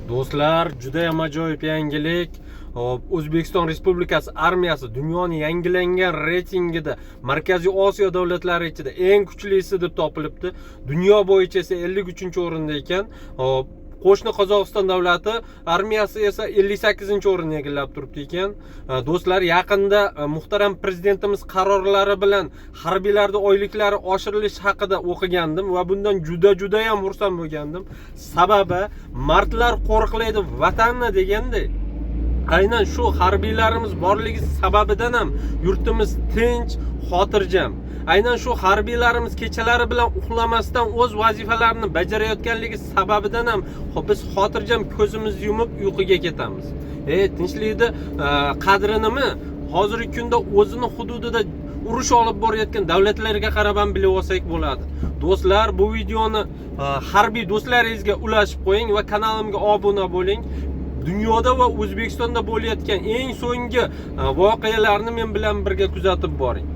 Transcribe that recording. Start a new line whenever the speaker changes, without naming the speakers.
Do'stlar, juda ham ajoyib yangilik. O'zbekiston Respublikasi armiyasi dunyoning yangilangan reytingida Markaziy Osiyo davlatlari ichida eng kuchlisi deb topilibdi. Dunyo bo'yicha esa 53-o'rinda ekan. Qo'shni Qozog'iston davlati armiyasi esa 58-o'rinni egallab turibdi ekan. Do'stlar, yaqinda muhtaram prezidentimiz qarorlari bilan harbiylarda oyliklari oshirilishi haqida o'qigandim va bundan juda ham xursand bo'lgandim. Sababi mardlar qo'riqlaydi vatanni deganday. Aynan shu harbiylarimiz borligi sababidan ham yurtimiz tinch, xotirjam. Aynan shu harbiylarimiz kechalari bilan uxlamasdan o'z vazifalarini bajarayotganligi sababidan ham biz xotirjam ko'zimizni yumib uyquga ketamiz. Tinchlikda qadrinimi hozirgi kunda o'zini hududida urush olib borayotgan davlatlarga qarab ham bilib olsak bo'ladi. Do'stlar, bu videoni harbiy do'stlaringizga ulashib qo'ying va kanalimga obuna bo'ling. Dunyoda va O'zbekistonda bo'layotgan eng so'nggi voqealarni men bilan birga kuzatib boring.